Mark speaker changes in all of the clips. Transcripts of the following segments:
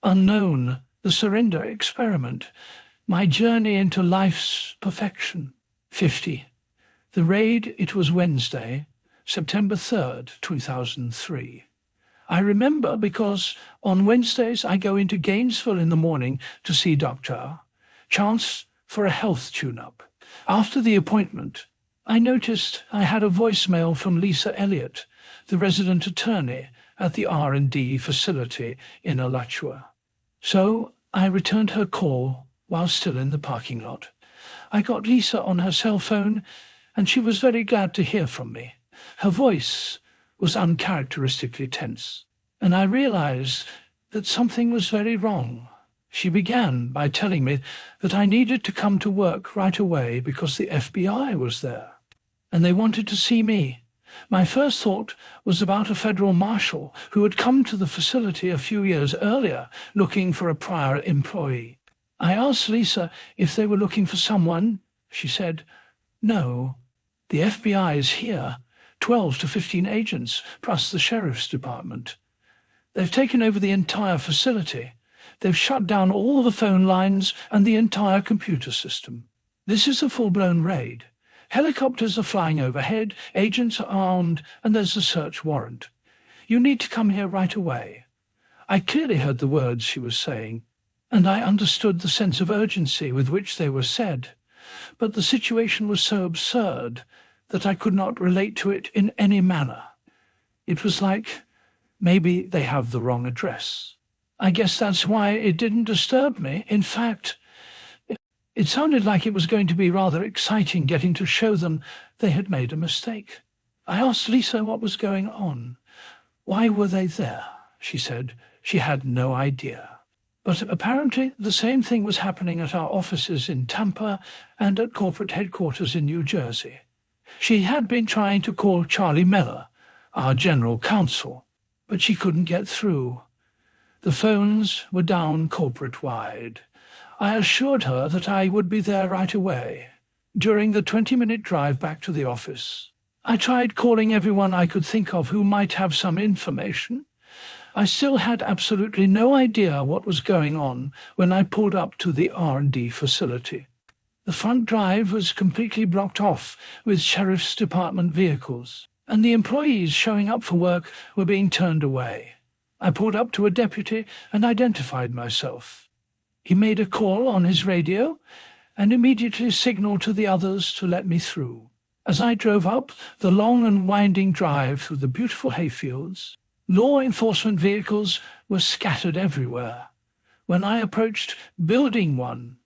Speaker 1: Unknown, the surrender experiment, my journey into life's perfection. 50. The raid, it was Wednesday, September 3rd, 2003. I remember because on Wednesdays I go into Gainesville in the morning to see Dr. Chance for a health tune-up. After the appointment, I noticed I had a voicemail from Lisa Elliott, the resident attorney at the R&D facility in Alachua. So I returned her call while still in the parking lot. I got Lisa on her cell phone, and she was very glad to hear from me. Her voice was uncharacteristically tense, and I realized that something was very wrong. She began by telling me that I needed to come to work right away because the FBI was there, and they wanted to see me. My first thought was about a federal marshal who had come to the facility a few years earlier looking for a prior employee. I asked Lisa if they were looking for someone. She said, "No, the FBI is here, 12 to 15 agents, plus the sheriff's department. They've taken over the entire facility. They've shut down all the phone lines and the entire computer system. This is a full-blown raid. Helicopters are flying overhead, agents are armed, and there's a search warrant. You need to come here right away." I clearly heard the words she was saying, and I understood the sense of urgency with which they were said, but the situation was so absurd that I could not relate to it in any manner. It was like, maybe they have the wrong address. I guess that's why it didn't disturb me. In fact, it sounded like it was going to be rather exciting getting to show them they had made a mistake. I asked Lisa what was going on. Why were they there? She said she had no idea. But apparently the same thing was happening at our offices in Tampa and at corporate headquarters in New Jersey. She had been trying to call Charlie Meller, our general counsel, but she couldn't get through. The phones were down corporate-wide. I assured her that I would be there right away. During the 20-minute drive back to the office, I tried calling everyone I could think of who might have some information. I still had absolutely no idea what was going on when I pulled up to the R&D facility. The front drive was completely blocked off with sheriff's department vehicles, and the employees showing up for work were being turned away. I pulled up to a deputy and identified myself. He made a call on his radio and immediately signaled to the others to let me through. As I drove up the long and winding drive through the beautiful hayfields, law enforcement vehicles were scattered everywhere. When I approached Building 1,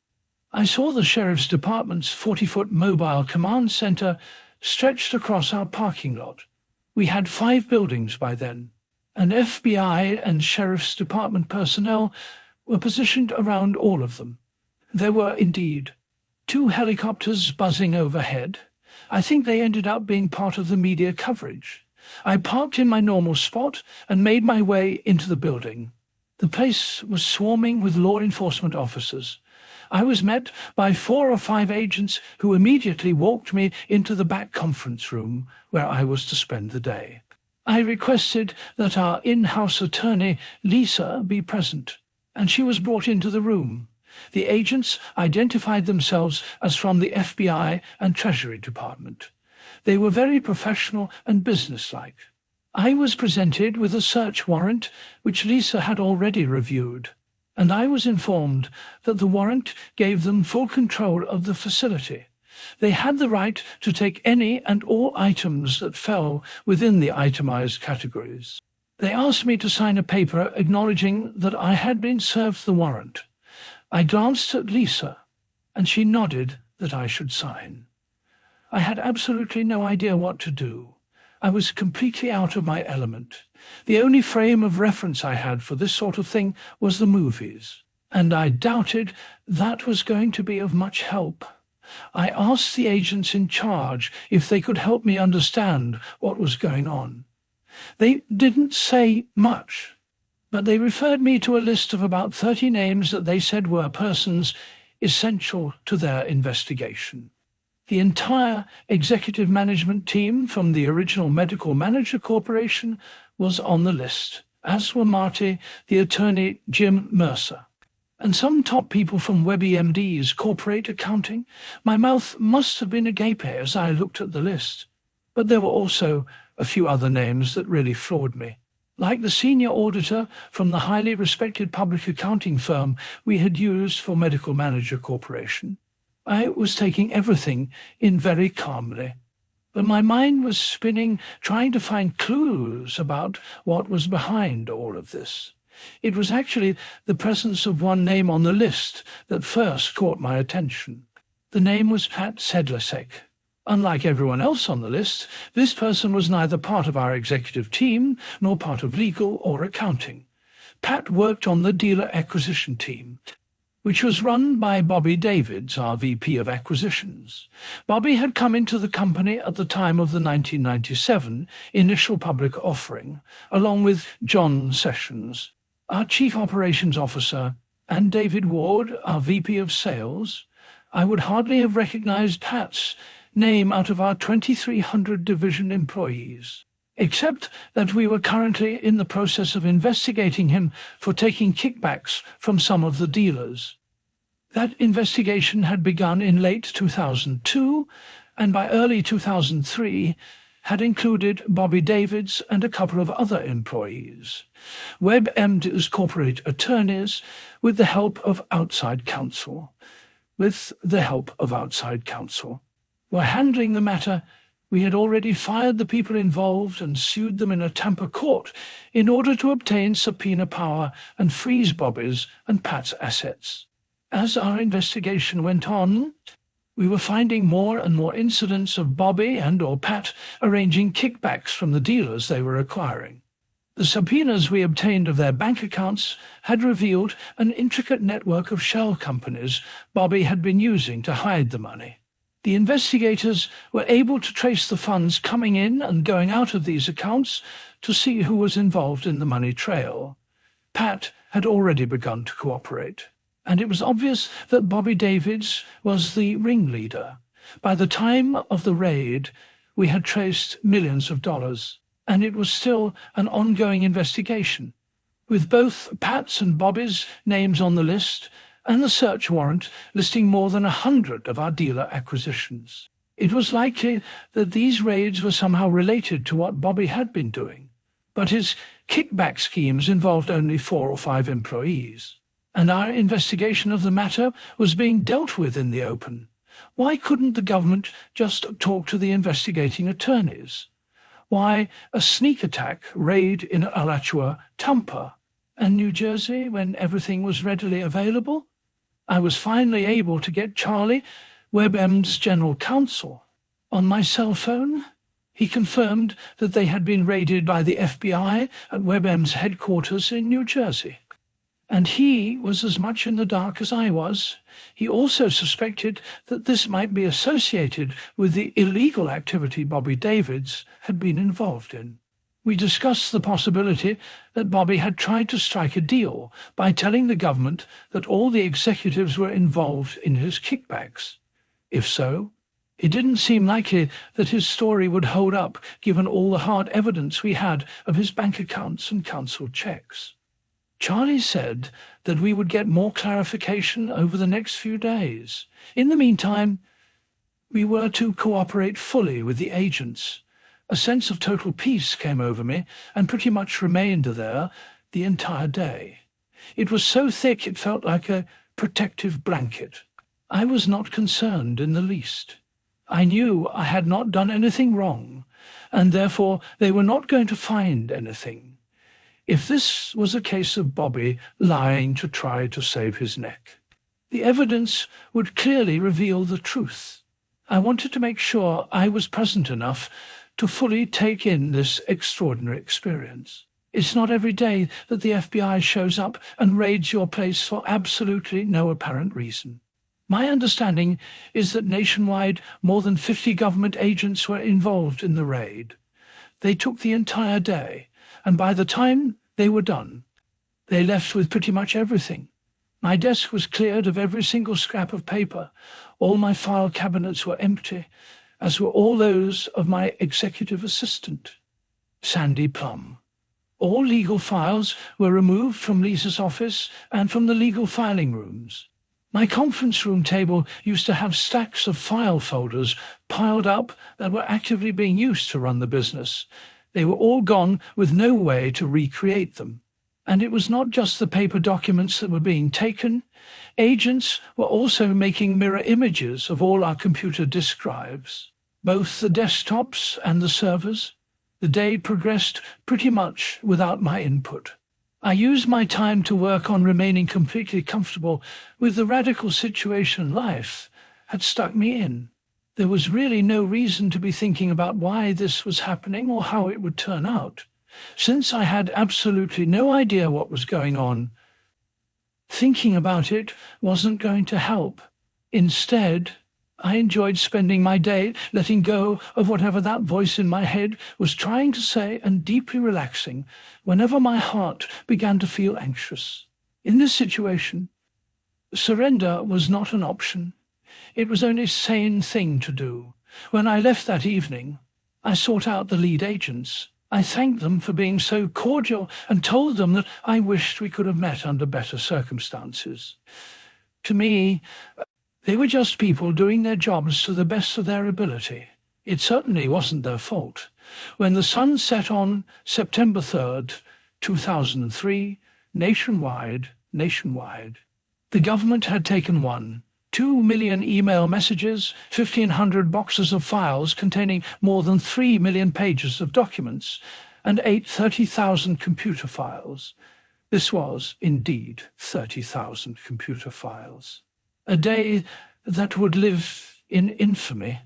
Speaker 1: I saw the Sheriff's Department's 40-foot mobile command center stretched across our parking lot. We had 5 buildings by then, and FBI and Sheriff's Department personnel were positioned around all of them. There were, indeed, 2 helicopters buzzing overhead. I think they ended up being part of the media coverage. I parked in my normal spot and made my way into the building. The place was swarming with law enforcement officers. I was met by 4 or 5 agents who immediately walked me into the back conference room where I was to spend the day. I requested that our in-house attorney, Lisa, be present, and she was brought into the room. The agents identified themselves as from the FBI and Treasury Department. They were very professional and businesslike. I was presented with a search warrant which Lisa had already reviewed, and I was informed that the warrant gave them full control of the facility. They had the right to take any and all items that fell within the itemized categories. They asked me to sign a paper acknowledging that I had been served the warrant. I glanced at Lisa, and she nodded that I should sign. I had absolutely no idea what to do. I was completely out of my element. The only frame of reference I had for this sort of thing was the movies, and I doubted that was going to be of much help. I asked the agents in charge if they could help me understand what was going on. They didn't say much, but they referred me to a list of about 30 names that they said were persons essential to their investigation. The entire executive management team from the original Medical Manager Corporation was on the list, as were Marty, the attorney Jim Mercer, and some top people from WebEMD's corporate accounting. My mouth must have been agape as I looked at the list. But there were also a few other names that really floored me. Like the senior auditor from the highly respected public accounting firm we had used for Medical Manager Corporation, I was taking everything in very calmly. But my mind was spinning, trying to find clues about what was behind all of this. It was actually the presence of one name on the list that first caught my attention. The name was Pat Sedlacek. Unlike everyone else on the list, this person was neither part of our executive team nor part of legal or accounting. Pat worked on the dealer acquisition team, which was run by Bobby Davids, our VP of Acquisitions. Bobby had come into the company at the time of the 1997 initial public offering, along with John Sessions, our Chief Operations Officer, and David Ward, our VP of Sales. I would hardly have recognized Pat's name out of our 2,300 division employees, except that we were currently in the process of investigating him for taking kickbacks from some of the dealers. That investigation had begun in late 2002, and by early 2003 had included Bobby Davids and a couple of other employees, WebMD's corporate attorneys, with the help of outside counsel. Were handling the matter. We had already fired the people involved and sued them in a Tampa court in order to obtain subpoena power and freeze Bobby's and Pat's assets. As our investigation went on, we were finding more and more incidents of Bobby and or Pat arranging kickbacks from the dealers they were acquiring. The subpoenas we obtained of their bank accounts had revealed an intricate network of shell companies Bobby had been using to hide the money. The investigators were able to trace the funds coming in and going out of these accounts to see who was involved in the money trail. Pat had already begun to cooperate, and it was obvious that Bobby Davids was the ringleader. By the time of the raid, we had traced millions of dollars, and it was still an ongoing investigation, with both Pat's and Bobby's names on the list, and the search warrant listing more than 100 of our dealer acquisitions. It was likely that these raids were somehow related to what Bobby had been doing, but his kickback schemes involved only 4 or 5 employees, and our investigation of the matter was being dealt with in the open. Why couldn't the government just talk to the investigating attorneys? Why a sneak attack raid in Alachua, Tampa, and New Jersey when everything was readily available? I was finally able to get Charlie, WebMD's general counsel, on my cell phone. He confirmed that they had been raided by the FBI at WebMD's headquarters in New Jersey. And he was as much in the dark as I was. He also suspected that this might be associated with the illegal activity Bobby Davids had been involved in. We discussed the possibility that Bobby had tried to strike a deal by telling the government that all the executives were involved in his kickbacks. If so, it didn't seem likely that his story would hold up given all the hard evidence we had of his bank accounts and cancelled checks. Charlie said that we would get more clarification over the next few days. In the meantime, we were to cooperate fully with the agents. A sense of total peace came over me and pretty much remained there the entire day. It was so thick it felt like a protective blanket. I was not concerned in the least. I knew I had not done anything wrong, and therefore they were not going to find anything. If this was a case of Bobby lying to try to save his neck, the evidence would clearly reveal the truth. I wanted to make sure I was present enough to fully take in this extraordinary experience. It's not every day that the FBI shows up and raids your place for absolutely no apparent reason. My understanding is that nationwide more than 50 government agents were involved in the raid. They took the entire day, and by the time they were done, they left with pretty much everything. My desk was cleared of every single scrap of paper. All my file cabinets were empty, as were all those of my executive assistant, Sandy Plum. All legal files were removed from Lisa's office and from the legal filing rooms. My conference room table used to have stacks of file folders piled up that were actively being used to run the business. They were all gone with no way to recreate them. And it was not just the paper documents that were being taken. Agents were also making mirror images of all our computer disk drives, both the desktops and the servers. The day progressed pretty much without my input. I used my time to work on remaining completely comfortable with the radical situation life had stuck me in. There was really no reason to be thinking about why this was happening or how it would turn out. Since I had absolutely no idea what was going on, thinking about it wasn't going to help. Instead, I enjoyed spending my day letting go of whatever that voice in my head was trying to say and deeply relaxing whenever my heart began to feel anxious. In this situation, surrender was not an option. It was only a sane thing to do. When I left that evening, I sought out the lead agents. I thanked them for being so cordial and told them that I wished we could have met under better circumstances. To me, they were just people doing their jobs to the best of their ability. It certainly wasn't their fault. When the sun set on September 3rd, 2003, nationwide, the government had taken 2 million email messages, 1,500 boxes of files containing more than 3 million pages of documents, and 30,000 computer files. This was, indeed, 30,000 computer files. A day that would live in infamy.